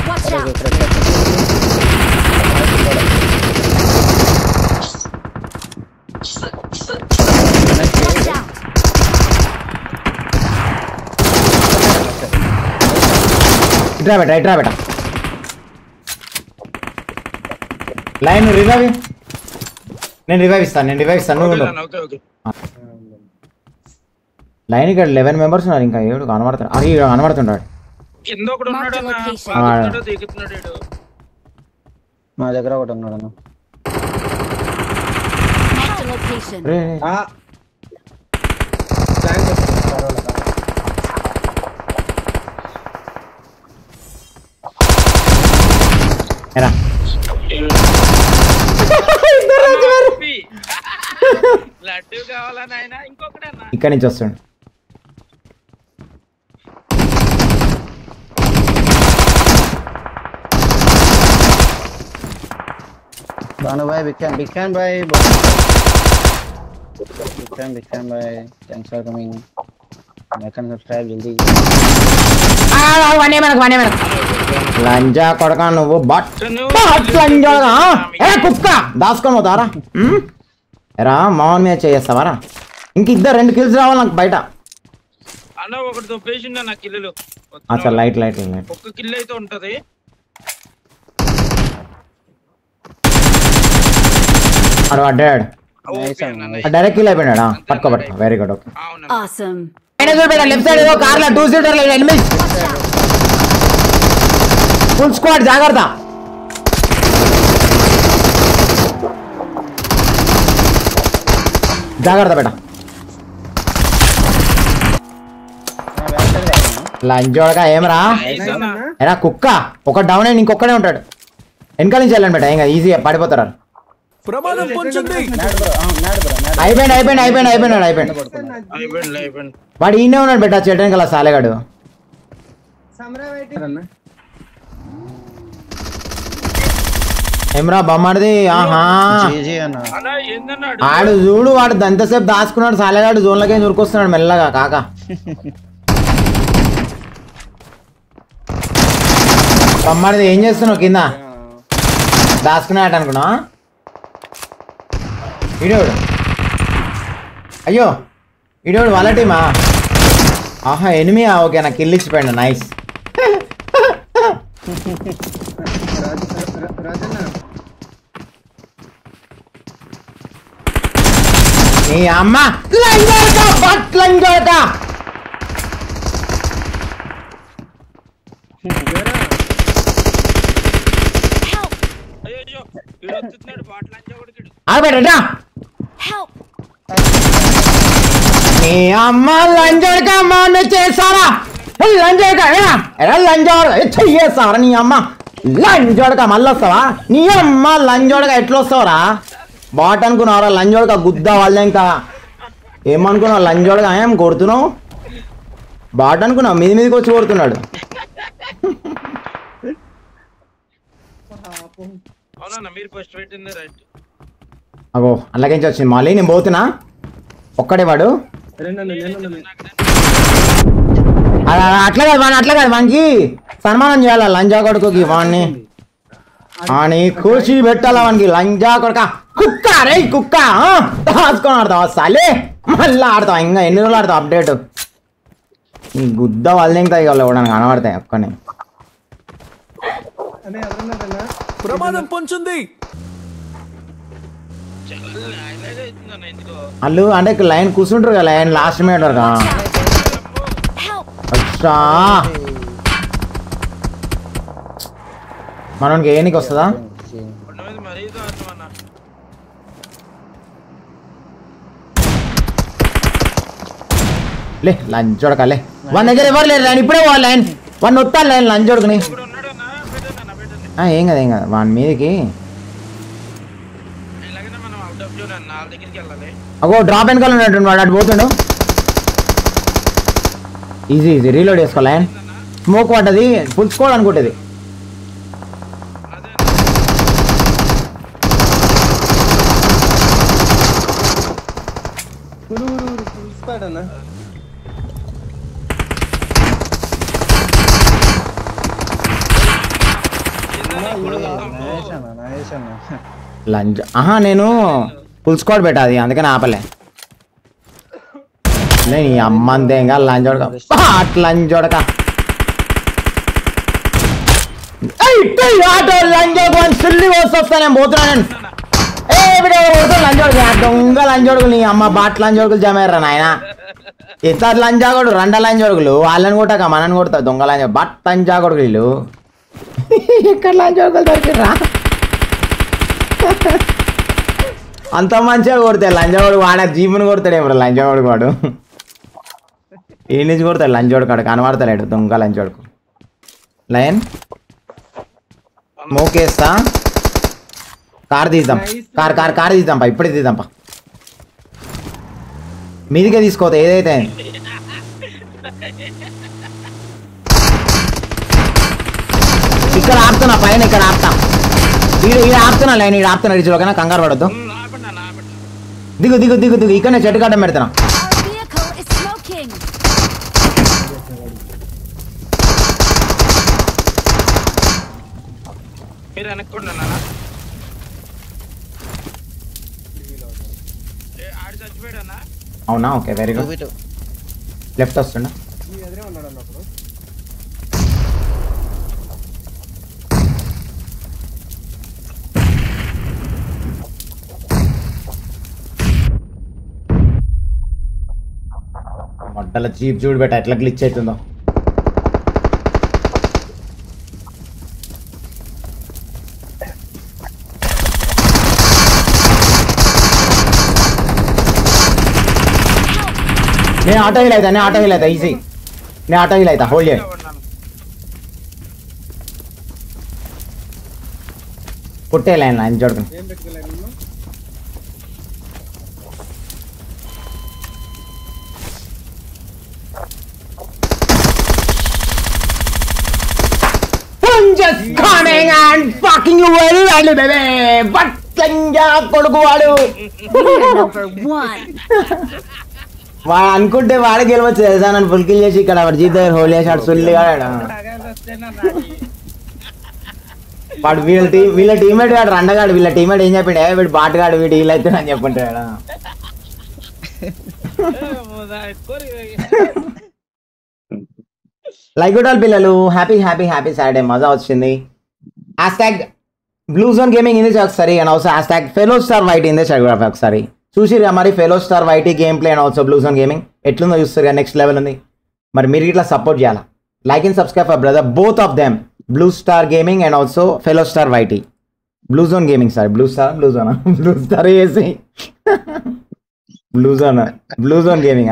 Watch out! Watch out! ఇట్రా బేటా line revive నేను revive ఇస్తాను నువ్వు లైన్ ఇక్కడ 11 మెంబర్స్ ఉన్నారు ఇంకా ఏడు కనబడుతున్నాడు మా దగ్గర ఒకటి ఉన్నాడు ఇక్కడ నుంచి వస్తాడు Banu bhai, big can bhai. Big can bhai. Thanks for coming. Like and subscribe jaldi. వనే మనకు లంజా కొడక నువ్వు బట్ లంజోగా ఏ కుక్క దాసుకొని పోతారా ఎరా మౌన్ మీద చేస్తావారా ఇంక ఇద్దరు 2 కిల్స్ రావాలి నాకు బయట అన్న ఒకటి దొబ్బేసింది నా కిల్లులు అచ్చా లైట్ ఒక్క కిల్ అయితే ఉంటది అడు అడ్డాడు డైరెక్ట్ కిల్ అయిపోయినాడా పట్టుకో very good okay Awesome. Left side ఏదో కార్ లో 2 సీటర్ ఎనిమిస్ ఫుల్ స్క్వాడ్ జాగ్రత్త బేట లంజోడగా ఏమరా ఎరా కుక్క ఒక డౌన్ అయ్యి ఇంకొక్కడే ఉంటాడు వెనకాల నుంచి వెళ్ళండి బేట ఇంకా ఈజీగా పడిపోతారు అయిపోయింది వాడు ఈయనే ఉన్నాడు బెట్ట చెడ్డని కల సాలేగాడు ఏమరా బొమ్మడిది ఆహా ఆడు చూడు వాడు ఎంతసేపు దాచుకున్నాడు సాలేగాడు జోన్లకే చురుకొస్తున్నాడు మెల్లగా కాక బొమ్మడిది ఏం చేస్తున్నావు కింద దాచుకున్నాడు అనుకున్నా ఇడోడు అయ్యో ఇడోడు వాళ్ళ టీమా ఆహా ఎనిమియా ఓకే నాకు కిల్ ఇచ్చిపోయాడు నైస్ నీ అమ్మ లంజోడక ఆగబెట్టా నీ అమ్మ లంజోడక అమ్మ చేస్తారా లంజోడక చెయ్యేస్తావరా నీ అమ్మ లంజోడక మళ్ళీ వస్తావా నీ అమ్మ లంజోడక ఎట్లా వస్తావరా బాట్ అనుకున్నావరా లంజోడక గుద్దా వాళ్ళే ఇంకా ఏమనుకున్నావు లంజోడక ఏం కొడుతున్నావు బాట్ అనుకున్నావు మీదికి వచ్చి కొడుతున్నాడు అగో అలాగే వచ్చింది మళ్ళీ నేను పోతున్నా ఒక్కడే వాడు అట్లా కాదు వానికి సన్మానం చేయాల లంజా కొడుకుకి వాడిని అని కూర్చి పెట్టాలా వానికి లంజా కొడుక కుక్క రే కుక్క దాచుకొని ఆడతావా సాలే మళ్ళీ ఆడతావా ఇంకా ఎన్ని రోజులు ఆడతావు అప్డేట్ నీ గుద్ద వాళ్ళని ఇంకా ఇవ్వడానికి కనబడతాయి ఒక్కనే ప్రమాదం పొంచుంది వాళ్ళు అంటే లైన్ కూర్చుంటారు కదా లైన్ లాస్ట్ మినిట్ వరకు అచ్చా మనకి ఏనికి వస్తుందా లే లంచోడకలే వన్ దగ్గర ఎవరు లేరు లైన్ ఇప్పుడే పోవాలి లైన్ వన్ వస్తాను లైన్ లంచోడుకుని ఏం కదా వాని మీదకి అగో డ్రాప్ వెనకాల ఉన్నట్టు వాడు అటు పోతుండు ఈజీ రీలోడ్ చేసుకో లైన్ స్మోక్ పడ్డది పులుచుకోవాలి అనుకుంటుంది నైస్ అన్న నైస్ అన్న లంచ్ నేను ఫుల్ స్క్వాడ్ పెట్టాది అందుకని ఆపలే నేను ఈ అమ్మంతేగా లంచ్ చూడక లంచ్ చూడక ఆటో లంచ్ సిల్లి వస్తా నేను పోతున్నాను లంచోడుకు దొంగ లంచోడుకులు నీ అమ్మ బాట్ లంచోడుకులు జమేర్రా నాయన ఇతర లంచాకొడు రెండ లంచోడుకులు వాళ్ళని కొట్టాక మనని కొడతారు దొంగ లంచ బట్ లంచాకొడుకు వీళ్ళు ఇక్కడ లంచోడుకులు దొరికిర్రా అంత మంచిగా కొడతాడు లంచోడు వాడ జీపుని కొడతాడు ఇప్పుడు లంచోడు వాడు ఈ నుంచి కొడతాడు లంచోడు కాడు కనబడతాడు దొంగ లంచోడుకు లయన్ మోకేస్తా కార్ తీద్దాం కార్ తీద్దాంపా ఇప్పుడే తీద్దాంపా మీదికే తీసుకోవద్దు ఏదైతే ఇక్కడ ఆపుతున్నా పైన ఇక్కడ ఆపుతా ఈడ ఆపుతున్నా లైన్ ఈడ ఆపుతున్నా రిచులోకైనా కంగారు పడద్దు దిగు దిగు దిగు దిగు ఇక్కడనే చెట్టు కట్టం పెడతాను మీరు అనుకున్నా ఆడు చచ్చిపోయాడన్నా అవునా ఓకే వెరీ గుడ్ లెఫ్ట్ వస్తుండ మడ్డల జీప్ చూడు బెట్ట ఎట్లా గ్లిచ్ అవుతుందో నేను ఆటో వీల్ అవుతా ఈజీ నేను ఆటో వీల్ అవుతా హోల్డ్ చేయండి పుట్టే లైన్ ఆయన చూడకండి just coming and fucking you well badly baby but కొడుకు వాడు వాడు అనుకుంటే వాడే గెలవచ్చు తెలుసా నన్ను ఫుల్ కిల్ చేసి ఇక్కడ వాడు జీత్ హోల్ చేసాడు సుల్లిగా వాడు వీళ్ళ టీమేట్ వాడు రండగాడు వీళ్ళ టీమేట్ ఏం చెప్పిండే వీడు బాటగాడు వీడు వీళ్ళు అయితే అని చెప్పుంటాడు లైక్ గుడ్ పిల్లలు హ్యాపీ హ్యాపీ హ్యాపీ సాటర్డే మజా వచ్చింది హ్యాష్ట్యాగ్ బ్లూ జోన్ గేమింగ్ ఇందే ఒకసారి and also hashtag fellow star white ఇందే చదివి ఒకసారి చూసిరా మరి fellow star whitey game play and also blue zone gaming ఎట్లుందో చూస్తారు నెక్స్ట్ లెవెల్ ఉంది మరి మీరు ఇట్లా సపోర్ట్ చేయాలా like and subscribe for brother both of them blue star gaming and also fellow star YT blue zone gaming sir blue star వేసి blue zone gaming